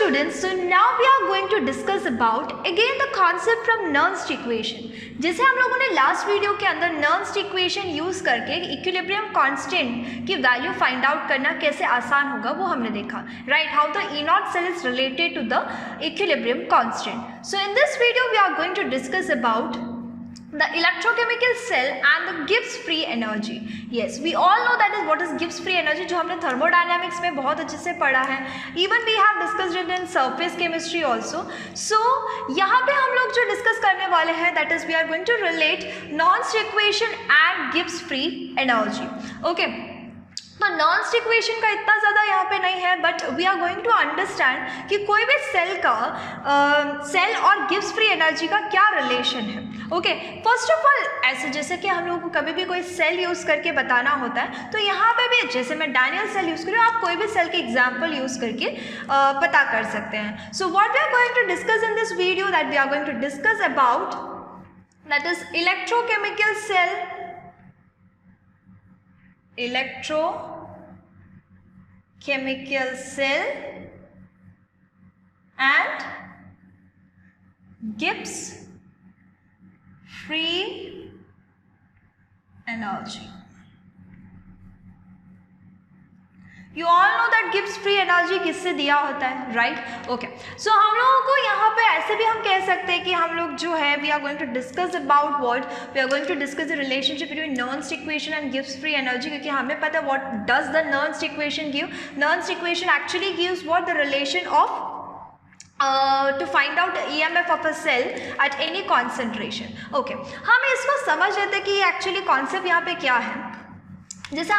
students, so now we are going to discuss about again the concept from Nernst equation. जैसे हम लोगों ने last video के अंदर नर्न्स्ट इक्वेशन यूज करके इक्विलिब्रियम कांस्टेंट की वैल्यू फाइंड आउट करना कैसे आसान होगा वो हमने देखा, right, how the E naught cell is related to the equilibrium constant. So in this video we are going to discuss about the electrochemical cell and the Gibbs free energy. Yes, we all know that is what is Gibbs free energy, जो हमने thermodynamics में बहुत अच्छे से पढ़ा है. Even we have discussed it in surface chemistry also. So यहाँ पे हम लोग जो डिस्कस करने वाले हैं that is we are going to relate Nernst equation and Gibbs free energy. Okay. तो नर्न्स्ट इक्वेशन का इतना ज़्यादा यहाँ पे नहीं है, but we are going to understand कि कोई भी सेल का सेल और गिब्स फ्री एनर्जी का क्या रिलेशन है. ओके, फर्स्ट ऑफ ऑल ऐसे जैसे कि हम लोग को कभी भी कोई सेल यूज़ करके बताना होता है, तो यहाँ पे भी जैसे मैं डैनियल सेल यूज़ करूँ, आप कोई भी सेल के एग्जाम्पल यूज़ करके पता कर सकते हैं. So what we are going to discuss in this video that we are going to discuss about that is electrochemical cell, electrochemical cell and Gibbs free energy. You all know that Gibbs free energy किससे दिया होता है, right. Okay, सो हम लोगों को यहाँ पे ऐसे भी हम कह सकते हैं कि हम लोग जो है we are going to discuss about what we are going to discuss the relationship between Nernst equation and Gibbs free energy, क्योंकि हमें पता है what does the Nernst equation give. Nernst equation actually gives what the relation of to find out EMF of a cell at any concentration. Okay, हम इसको समझ लेते हैं कि एक्चुअली कॉन्सेप्ट यहाँ पे क्या है. जैसे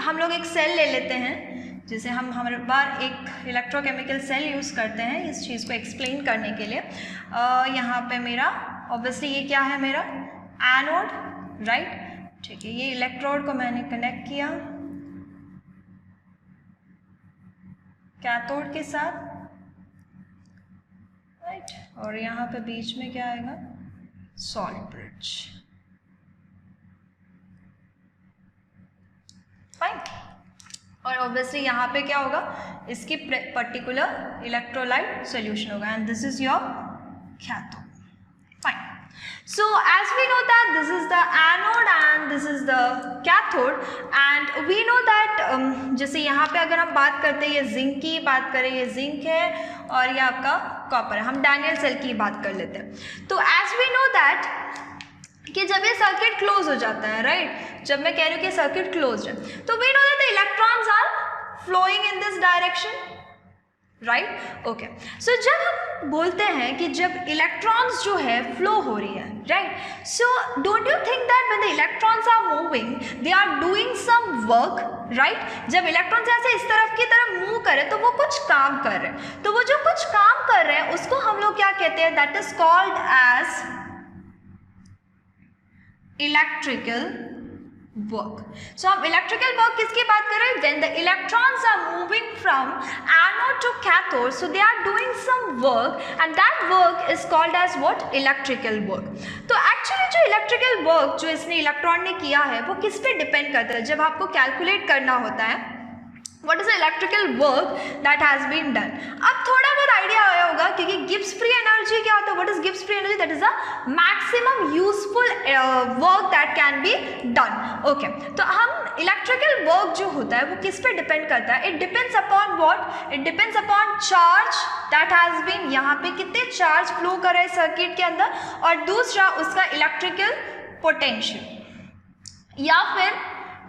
हम लोग एक सेल ले लेते हैं, जैसे हम हर बार एक इलेक्ट्रोकेमिकल सेल यूज़ करते हैं इस चीज़ को एक्सप्लेन करने के लिए. यहाँ पे मेरा ऑब्वियसली ये क्या है, मेरा एनोड, राइट. ठीक है, ये इलेक्ट्रोड को मैंने कनेक्ट किया कैथोड के साथ, राइट, और यहाँ पे बीच में क्या आएगा, सॉलिड ब्रिज. फाइन. और ऑब्वियसली यहाँ पे क्या होगा, इसकी पर्टिकुलर इलेक्ट्रोलाइट सॉल्यूशन होगा and this is your cathode. Fine. So as we know that this is the anode and this is the cathode and we know that जैसे यहाँ पे अगर हम बात करते हैं, ये जिंक की बात करें, ये जिंक है और ये आपका कॉपर है. हम डैनियल सेल की बात कर लेते हैं. तो as we know that कि जब ये सर्किट क्लोज हो जाता है, राइट, जब मैं कह रही हूँ कि सर्किट क्लोज है, तो we know that the electrons are flowing in this direction, right. Okay, so जब हम बोलते हैं कि जब इलेक्ट्रॉन्स जो है फ्लो हो रही है, right, so don't you think that when the electrons are moving they are doing some work, right. जब इलेक्ट्रॉन्स ऐसे इस तरफ की तरफ मूव करे तो वो कुछ काम कर रहे हैं, तो वो जो कुछ काम कर रहे हैं उसको हम लोग क्या कहते हैं, that is called as electrical work. So हम इलेक्ट्रिकल वर्क किसकी बात कर रहे हैं, when the electrons are moving from anode to cathode, so they are doing some work and that work is called as what, electrical work. तो actually जो electrical work जो इसने इलेक्ट्रॉन ने किया है वो किस पे डिपेंड करता है. जब आपको कैलकुलेट करना होता है what is the electrical work that has been done. अब थोड़ा बहुत आइडिया आया होगा क्योंकि गिब्स फ्री एनर्जी क्या होता है, what is Gibbs free energy, that is a maximum useful work that can be done. Okay, तो हम इलेक्ट्रिकल वर्क जो होता है वो किस पे डिपेंड करता है, it depends upon what, it depends upon charge that has been, यहाँ पे कितने चार्ज फ्लो कर रहे हैं सर्किट के अंदर, और दूसरा उसका इलेक्ट्रिकल पोटेंशियल, या फिर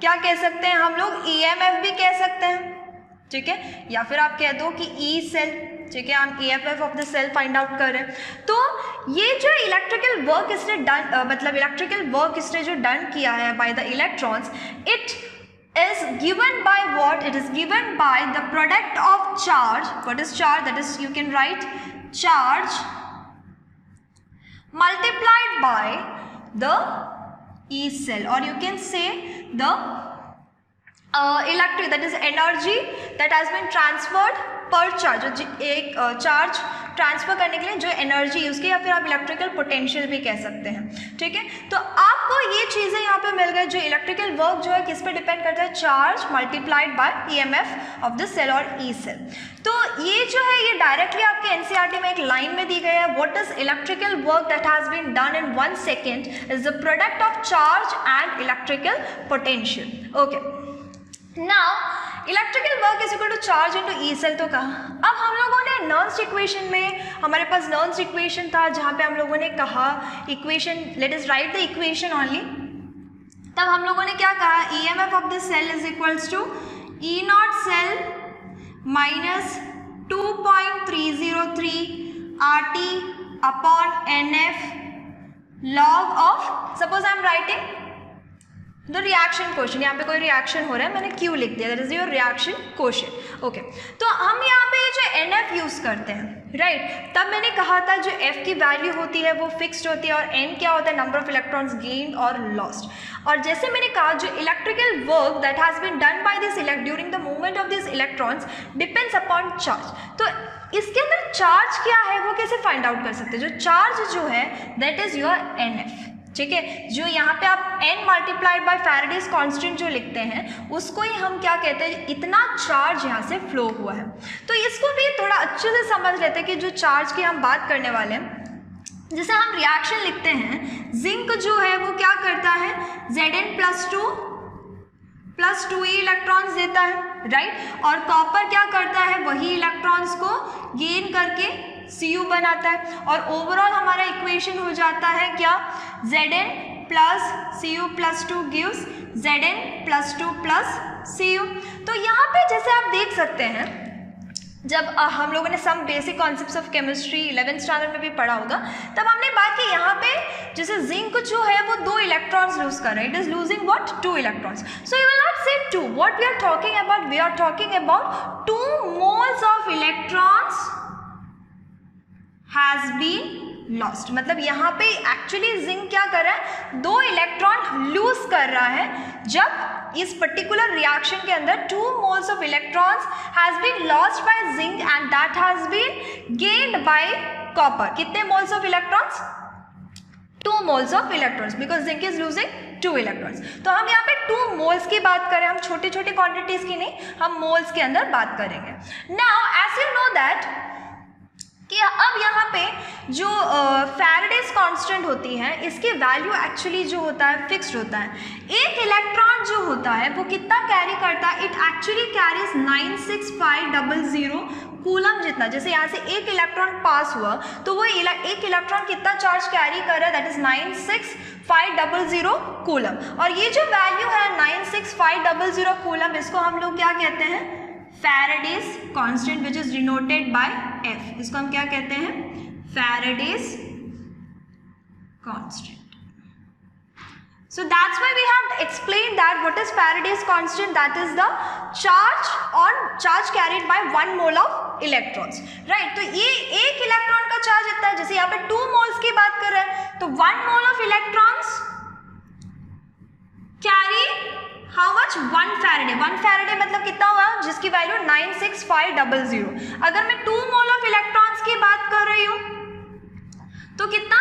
क्या कह सकते हैं हम लोग, EMF भी कह सकते हैं, ठीक है, या फिर आप कह दो कि E सेल, ठीक है, हम EMF of the cell find out कर रहे हैं. तो ये जो इलेक्ट्रिकल वर्क इसने डन मतलब इलेक्ट्रिकल वर्क इसने जो डन किया है by the electrons, it is given by what, it is given by the product of charge. What is charge? That is, you can write charge multiplied by the E cell, or you can say the electric that is energy that has been transferred per charge, एक charge transfer करने के लिए जो energy use की, या फिर आप electrical potential भी कह सकते हैं, ठीक है। तो आपको ये चीज़ें यहाँ पे मिल गई। जो इलेक्ट्रिकल वर्क जो है किस पे डिपेंड करता है, charge multiplied by EMF of the cell और ई सेल। तो ये जो है ये डायरेक्टली आपके एनसीईआरटी में एक लाइन में दी गई है, what is electrical work that has been done in 1 second is the product of charge and electrical potential. Okay, now electrical work is equal to charge into E cell तो कहा। अब हम लोगों ने नर्न्स इक्वेशन में, हमारे पास नर्न्स इक्वेशन था जहाँ पे हम लोगों ने कहा equation, let us write the equation only. तब हम लोगों ने क्या कहा, E M F of the cell is equals to E not cell minus 2.303 RT upon N F log of, suppose I am writing the reaction quotient, यहाँ पे कोई reaction हो रहा है, मैंने क्यू लिख दिया, that is your reaction quotient. Okay, तो हम यहाँ पे जो एन एफ यूज़ करते हैं, राइट। तब मैंने कहा था जो एफ की वैल्यू होती है वो फिक्स्ड होती है, और एन क्या होता है, नंबर ऑफ इलेक्ट्रॉन्स गेन्ड और लॉस्ट। और जैसे मैंने कहा जो electrical work that has been done by this during the movement of this electrons depends upon charge. तो इसके अंदर चार्ज क्या है वो कैसे फाइंड आउट कर सकते हैं, जो चार्ज जो है that is your N F, ठीक है। जो यहाँ पे आप n multiplied by Faraday's constant जो लिखते हैं उसको ही हम क्या कहते हैं, इतना चार्ज यहाँ से फ्लो हुआ है। तो इसको भी थोड़ा अच्छे से समझ लेते हैं कि जो चार्ज की हम बात करने वाले हैं, जैसे हम रिएक्शन लिखते हैं, जिंक जो है वो क्या करता है, Zn+2 ही इलेक्ट्रॉन्स देता है, राइट। और कॉपर क्या करता है, वही इलेक्ट्रॉन्स को गेन करके Cu बनाता है, और ओवरऑल हमारा इक्वेशन हो जाता है क्या, Zn plus Cu+2 gives Zn+2 plus Cu। तो यहाँ पे जैसे आप देख सकते हैं, जब हम लोगों ने some basic concepts of chemistry 11th standard में भी पढ़ा होगा, तब हमने बात की यहाँ पे जैसे जिंक जो है वो 2 इलेक्ट्रॉन्स लूज कर रहा है, it is losing what, 2 electrons. So you will not say 2, what we are talking about, we are talking about 2 moles of electrons has been lost. मतलब यहाँ पे एक्चुअली जिंक क्या कर रहा है, 2 इलेक्ट्रॉन लूज कर रहा है, जब इस पर्टिकुलर रिएक्शन के अंदर 2 moles of electrons has been lost by zinc and that has been gained by copper. कितने moles of electrons, 2 moles of electrons, because zinc is losing 2 electrons. तो हम यहाँ पे 2 मोल्स की बात करें, हम छोटे छोटे क्वांटिटीज की नहीं, हम मोल्स के अंदर बात करेंगे। Now as you know that कि अब यहाँ पे जो फैराडेज कांस्टेंट होती है, इसकी वैल्यू एक्चुअली जो होता है फिक्स्ड होता है। एक इलेक्ट्रॉन जो होता है वो कितना कैरी करता है, इट एक्चुअली कैरीज 96500 कूलम जितना। जैसे यहाँ से एक इलेक्ट्रॉन पास हुआ तो वो एक इलेक्ट्रॉन कितना चार्ज कैरी कर रहा है, दैट इज 96500 कूलम। और ये जो वैल्यू है 96500 कूलम, इसको हम लोग क्या कहते हैं, Faraday's constant which is denoted by F। इसको हम क्या कहते हैं, Faraday's constant. So that's why we have explained that what is Faraday's constant, that is the charge carried by 1 mole of electrons, right। तो ये एक इलेक्ट्रॉन का charge इतना है, जैसे यहाँ पे 2 मोल्स की बात कर रहे हैं तो 1 mole of electrons carry how much, 1 Faraday. 1 Faraday मतलब कितना हुआ, जिसकी वैल्यू 96500। अगर मैं 2 मोल ऑफ इलेक्ट्रॉन्स की बात कर रही हूँ तो कितना,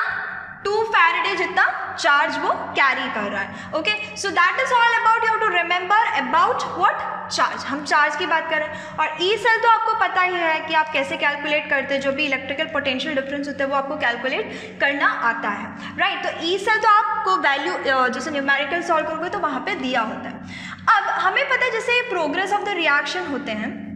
2 फैराडे जितना चार्ज वो कैरी कर रहा है। Okay, so that is all about, you have to remember about what, charge. हम चार्ज की बात कर रहे हैं। और ई सेल तो आपको पता ही है कि आप कैसे कैलकुलेट करते हैं, जो भी इलेक्ट्रिकल पोटेंशियल डिफरेंस होता है वो आपको कैलकुलेट करना आता है, राइट। तो ई सेल तो आपको वैल्यू जैसे न्यूमेरिकल सॉल्व करोगे तो वहाँ पे दिया होता है। अब हमें पता है जैसे प्रोग्रेस ऑफ द रिएक्शन होते हैं,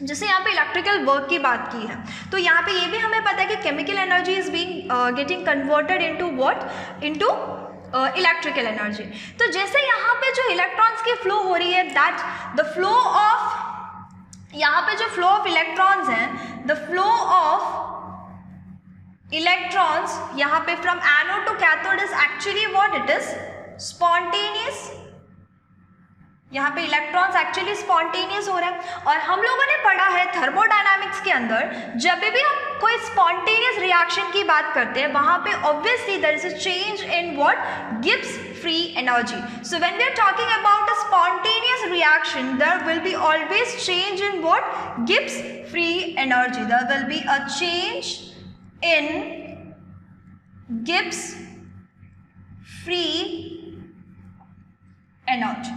जैसे यहाँ पे इलेक्ट्रिकल वर्क की बात की है, तो यहाँ पे ये भी हमें पता है कि chemical energy is being getting converted into what, into electrical energy. तो जैसे यहाँ पे जो इलेक्ट्रॉन्स की फ्लो हो रही है, दैट द फ्लो ऑफ, यहाँ पे जो फ्लो ऑफ इलेक्ट्रॉन्स हैं, द फ्लो ऑफ इलेक्ट्रॉन्स यहाँ पे from anode to cathode is actually what, it is spontaneous. यहाँ पे इलेक्ट्रॉन्स एक्चुअली स्पॉन्टेनियस हो रहा है। और हम लोगों ने पढ़ा है थर्मोडायनामिक्स के अंदर, जब भी हम कोई स्पॉन्टेनियस रिएक्शन की बात करते हैं, वहाँ पे obviously there is a change in what, Gibbs free energy. So when we are talking about a spontaneous reaction, there will be always change in what? Gibbs free energy. There will be a change in Gibbs free energy.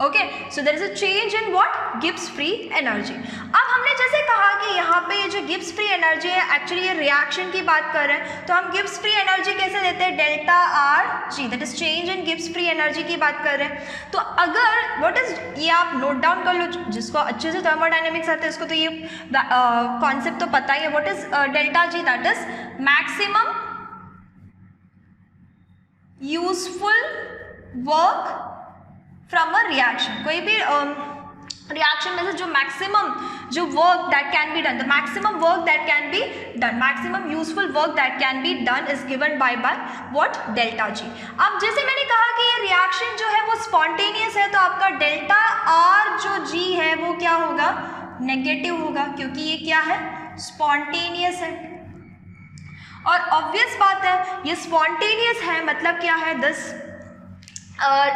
Okay, so there is a change in what? Gibbs free energy. अब हमने जैसे कहा कि यहाँ पे ये जो Gibbs free energy है, एक्चुअली ये रिएक्शन की बात कर रहे हैं, तो हम गिब्स फ्री एनर्जी कैसे देते हैं? Delta R G, that is change in Gibbs free energy की बात कर रहे हैं. तो अगर व्हाट इज, ये आप नोट डाउन कर लो, जिसको अच्छे से थर्मोडायनेमिक्स आते हैं उसको तो ये कॉन्सेप्ट तो पता ही है. What is delta G? That is maximum useful work from a reaction. कोई भी रिएक्शन में से जो मैक्सिमम जो work that can be done, the maximum work that can be done, maximum useful work that can be done is given by what? Delta G. अब जैसे मैंने कहा कि ये रिएक्शन जो है वो स्पॉन्टेनियस है, तो आपका डेल्टा आर जो जी है वो क्या होगा? नेगेटिव होगा, क्योंकि ये क्या है? स्पॉन्टेनियस है. और ऑब्वियस बात है, ये स्पॉन्टेनियस है मतलब क्या है? This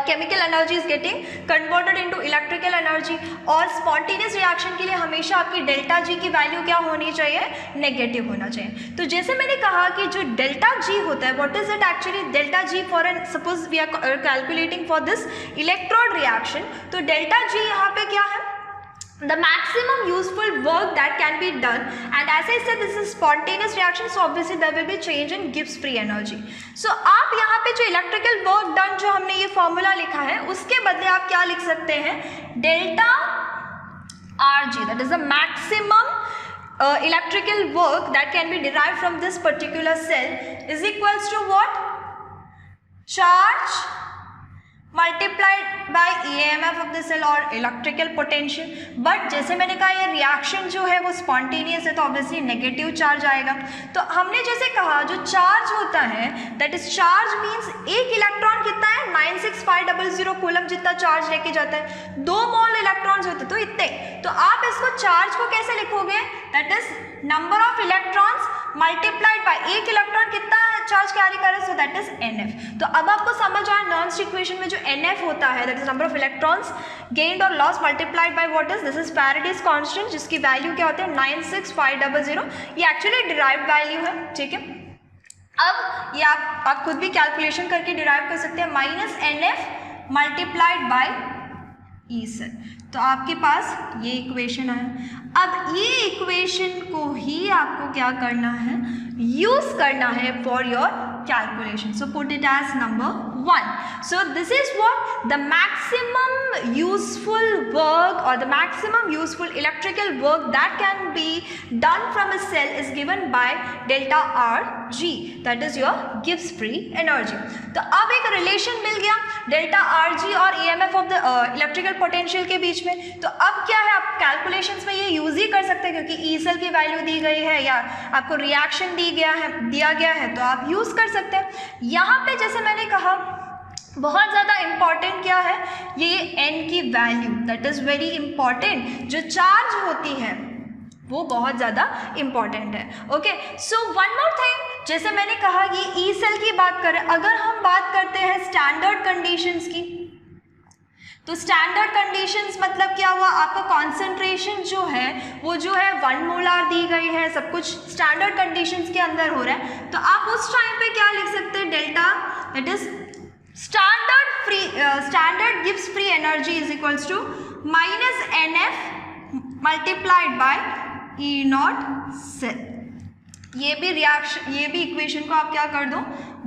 chemical energy is getting converted into electrical energy. और स्पॉन्टेनियस रिएक्शन के लिए हमेशा आपकी डेल्टा जी की वैल्यू क्या होनी चाहिए? नेगेटिव होना चाहिए. तो जैसे मैंने कहा कि जो डेल्टा जी होता है, what is it actually? Delta G for N, suppose we are calculating for this electrode reaction, तो डेल्टा जी यहाँ पे क्या है? The maximum useful work that can be done, and as I said this is spontaneous reaction, so obviously there will be change in Gibbs free energy. So आप यहाँ पे जो electrical work done जो हमने ये फॉर्मूला लिखा है उसके बदले आप क्या लिख सकते हैं? Delta R G, that is the maximum electrical work that can be derived from this particular cell is equals to what? Charge multiplied by EMF of the cell और electrical potential. बट जैसे मैंने कहा ये reaction जो है वो spontaneous है, तो ऑब्वियसली नेगेटिव चार्ज आएगा. तो हमने जैसे कहा जो चार्ज होता है, दैट इज चार्ज मीन्स एक इलेक्ट्रॉन कितना है? 96500 कूलम जितना चार्ज लेके जाता है. 2 मोल इलेक्ट्रॉन्स होते तो इतने. तो आप इसको चार्ज को कैसे लिखोगे? That is number of electrons multiplied by एक इलेक्ट्रॉन कितना चार्ज कैरी कर रहा है, सो दैट इज NF. तो अब आपको समझ आया नॉन्स इक्वेशन में जो NF होता है, that is number of electrons gained और loss multiplied by what is? This is Faraday's constant, जिसकी वैल्यू क्या होती है? 96500. ये एक्चुअली डिराइव्ड वैल्यू है, ठीक है. अब ये आप खुद भी कैलकुलेशन करके डिराइव कर सकते हैं. Minus NF multiplied by E cell. तो आपके पास ये इक्वेशन है. अब ये इक्वेशन को ही आपको क्या करना है? यूज करना है for your calculation. So put it as number 1. So this is what the maximum useful work or the maximum useful electrical work that can be done from a cell is given by delta RG, that is your Gibbs free energy. तो अब एक relation मिल गया delta RG और EMF of the electrical potential के बीच में. तो अब क्या है, आप कैलकुलेशंस में ये यूज ही कर सकते हैं, क्योंकि E सेल की वैल्यू दी गई है या आपको रिएक्शन दिया गया है, तो आप यूज कर सकते हैं. यहाँ पे जैसे मैंने कहा बहुत ज़्यादा इम्पॉर्टेंट क्या है, ये n की value, that is very important. जो चार्ज होती है वो बहुत ज़्यादा इम्पॉर्टेंट है. Okay, so one more thing, जैसे मैंने कहा ये ई सेल की बात करें, अगर हम बात करते हैं स्टैंडर्ड कंडीशंस की, तो स्टैंडर्ड कंडीशंस मतलब क्या हुआ, आपका कॉन्सेंट्रेशन जो है वो जो है 1 मोलार दी गई है, सब कुछ स्टैंडर्ड कंडीशंस के अंदर हो रहा है. तो आप उस टाइम पे क्या लिख सकते हैं? Delta, that is standard Gibbs free energy is equals to minus NF multiplied by E not cell. ये भी रिएक्शन, ये भी इक्वेशन को आप क्या कर दो?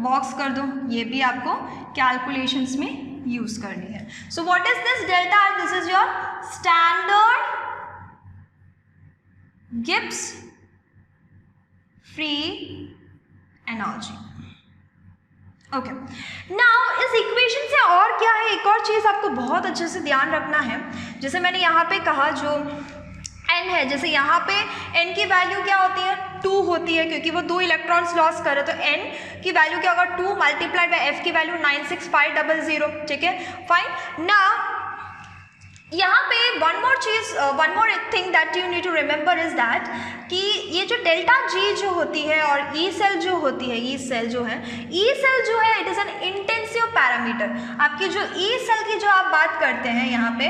बॉक्स कर दो. ये भी आपको कैलकुलेशंस में यूज करनी है. So what is this delta? This is your standard Gibbs free energy. Okay, now इस इक्वेशन से और क्या है, एक और चीज आपको बहुत अच्छे से ध्यान रखना है. जैसे मैंने यहाँ पे कहा जो n है, जैसे यहाँ पे n की वैल्यू क्या होती है? 2 होती है, क्योंकि वो 2 इलेक्ट्रॉन्स लॉस करे, तो n की वैल्यू क्या होगा? 2 मल्टीप्लाइड बाय f की वैल्यू 96500. ठीक है, फाइन. नाउ यहाँ पे one more thing that you need to remember is that कि ये जो डेल्टा जी जो होती है और ई सेल जो होती है, ई सेल जो है it is N intensive parameter. आपकी जो ई सेल की जो आप बात करते हैं यहाँ पे,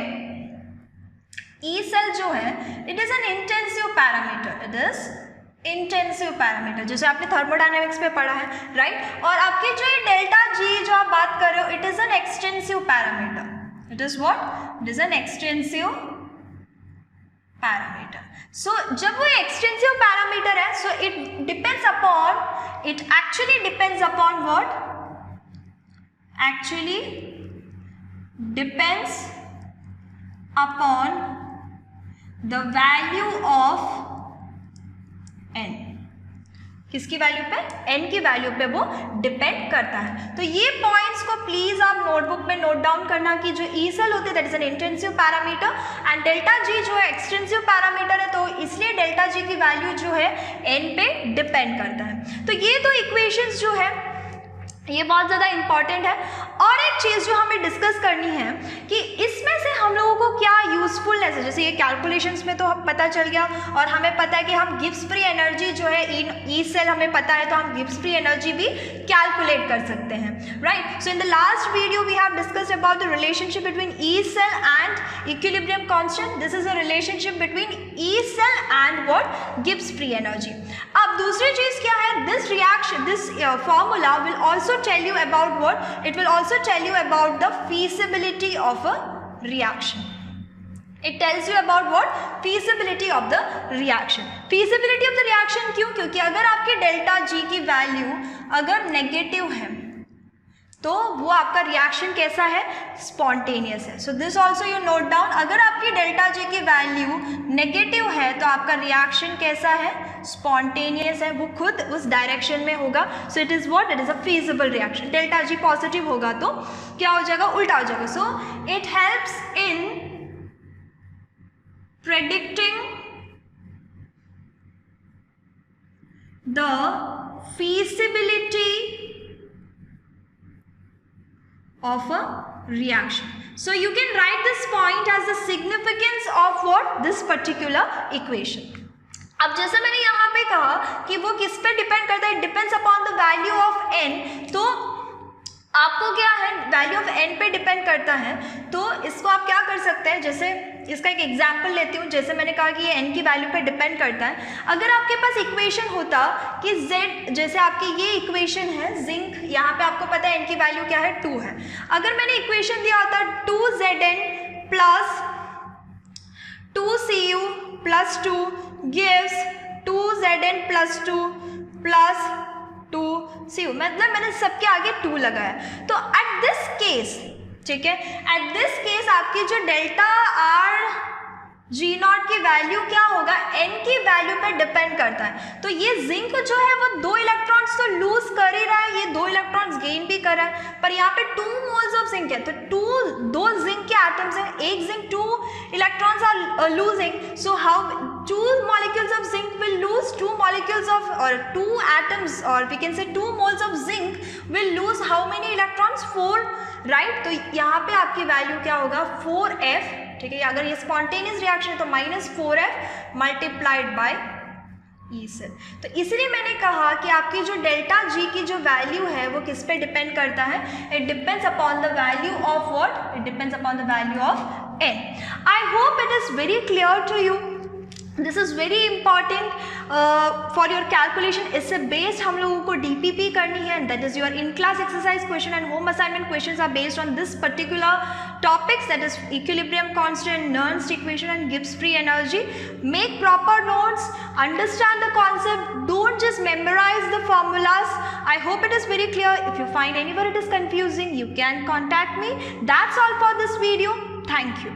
ई सेल जो है it is N intensive parameter, it is intensive parameter, जैसे आपने थर्मोडायनेमिक्स में पढ़ा है, राइट। और आपकी जो ये डेल्टा जी जो आप बात कर रहे हो it is an extensive parameter, it is what, it is an extensive parameter. So जब वो एक्सटेंसिव पैरामीटर है so it depends upon, it actually depends upon what, actually depends upon the value of n, किसकी value पे, n की value पे वो depend करता है। तो ये पॉइंट्स को प्लीज आप नोटबुक में नोट डाउन करना कि जो ई सेल होती है that is an intensive parameter and delta G जो है एक्सटेंसिव पैरामीटर है, तो इसलिए डेल्टा जी की वैल्यू जो है n पे डिपेंड करता है। तो ये दो इक्वेशंस जो है ये बहुत ज़्यादा इंपॉर्टेंट है। और एक चीज़ जो हमें डिस्कस करनी है कि इसमें से हम लोगों को क्या यूज़फुलनेस है, जैसे ये कैलकुलेशंस में तो हम पता चल गया और हमें पता है कि हम गिब्स फ्री एनर्जी जो है इन ई सेल हमें पता है, तो हम गिब्स फ्री एनर्जी भी कैलकुलेट कर सकते हैं, right. So in the last video we have discussed about the relationship between E cell and equilibrium constant. This is a relationship between E cell and what, Gibbs free energy. अब दूसरी चीज़ क्या है, this reaction, this formula will also tell you about what, it will also tell you about the feasibility of a reaction. It tells you about what, feasibility of the reaction. Feasibility of the reaction क्यों, क्योंकि अगर आपकी delta G की value अगर negative है तो वो आपका रिएक्शन कैसा है, स्पॉन्टेनियस है। So this also you note down, अगर आपकी डेल्टा जी की वैल्यू नेगेटिव है तो आपका रिएक्शन कैसा है, स्पॉन्टेनियस है, वो खुद उस डायरेक्शन में होगा। So it is what, it is a feasible reaction. Delta G positive होगा तो क्या हो जाएगा, उल्टा हो जाएगा। So it helps in predicting the feasibility of a reaction. So you can write this point as the significance of what, this particular equation. अब जैसे मैंने यहाँ पे कहा कि वो किस पे डिपेंड करता है, depends upon the value of n, तो आपको क्या है, वैल्यू ऑफ n पे डिपेंड करता है। तो इसको आप क्या कर सकते हैं, जैसे इसका एक एग्जांपल लेती हूँ। जैसे मैंने कहा कि ये n की वैल्यू पे डिपेंड करता है। अगर आपके पास इक्वेशन होता कि z, जैसे आपकी ये इक्वेशन है जिंक, यहाँ पे आपको पता है n की वैल्यू क्या है, 2 है। अगर मैंने इक्वेशन दिया होता 2Zn plus 2Cu plus 2 gives 2Zn plus 2 plus 2Cu, मतलब मैंने सबके आगे 2 लगाया। तो एट दिस केस, ठीक है, एट दिस केस आपकी जो डेल्टा आर जी नॉट की वैल्यू क्या होगा, n की वैल्यू पे डिपेंड करता है। तो ये जिंक जो है वो 2 इलेक्ट्रॉन्स तो लूज कर ही रहा है, ये 2 इलेक्ट्रॉन्स गेन भी कर रहा है, पर यहाँ पे 2 मोल्स ऑफ जिंक है, तो 2 जिंक के एटम्स हैं, एक zinc 2 electrons are losing. So how 2 molecules of zinc will lose 2 molecules of, or 2 atoms, or we can say 2 moles of zinc will lose how many electrons, 4, right। तो यहाँ पे आपकी value क्या होगा, 4f, ठीक है। अगर ये स्पॉन्टेनियस रिएक्शन है तो -4f multiplied by E cell. तो इसलिए मैंने कहा कि आपकी जो डेल्टा जी की जो वैल्यू है वो किस पे डिपेंड करता है, it depends upon the value of what, it depends upon the value of n. I hope it is very clear to you. This is very important for your calculation. इससे based हम लोगों को DPP करनी है, that is your in class exercise question and home assignment questions are based on this particular topics, that is equilibrium constant, Nernst equation and Gibbs free energy. Make proper notes, understand the concept, don't just memorize the formulas. I hope it is very clear. If you find anywhere it is confusing, you can contact me. That's all for this video. Thank you.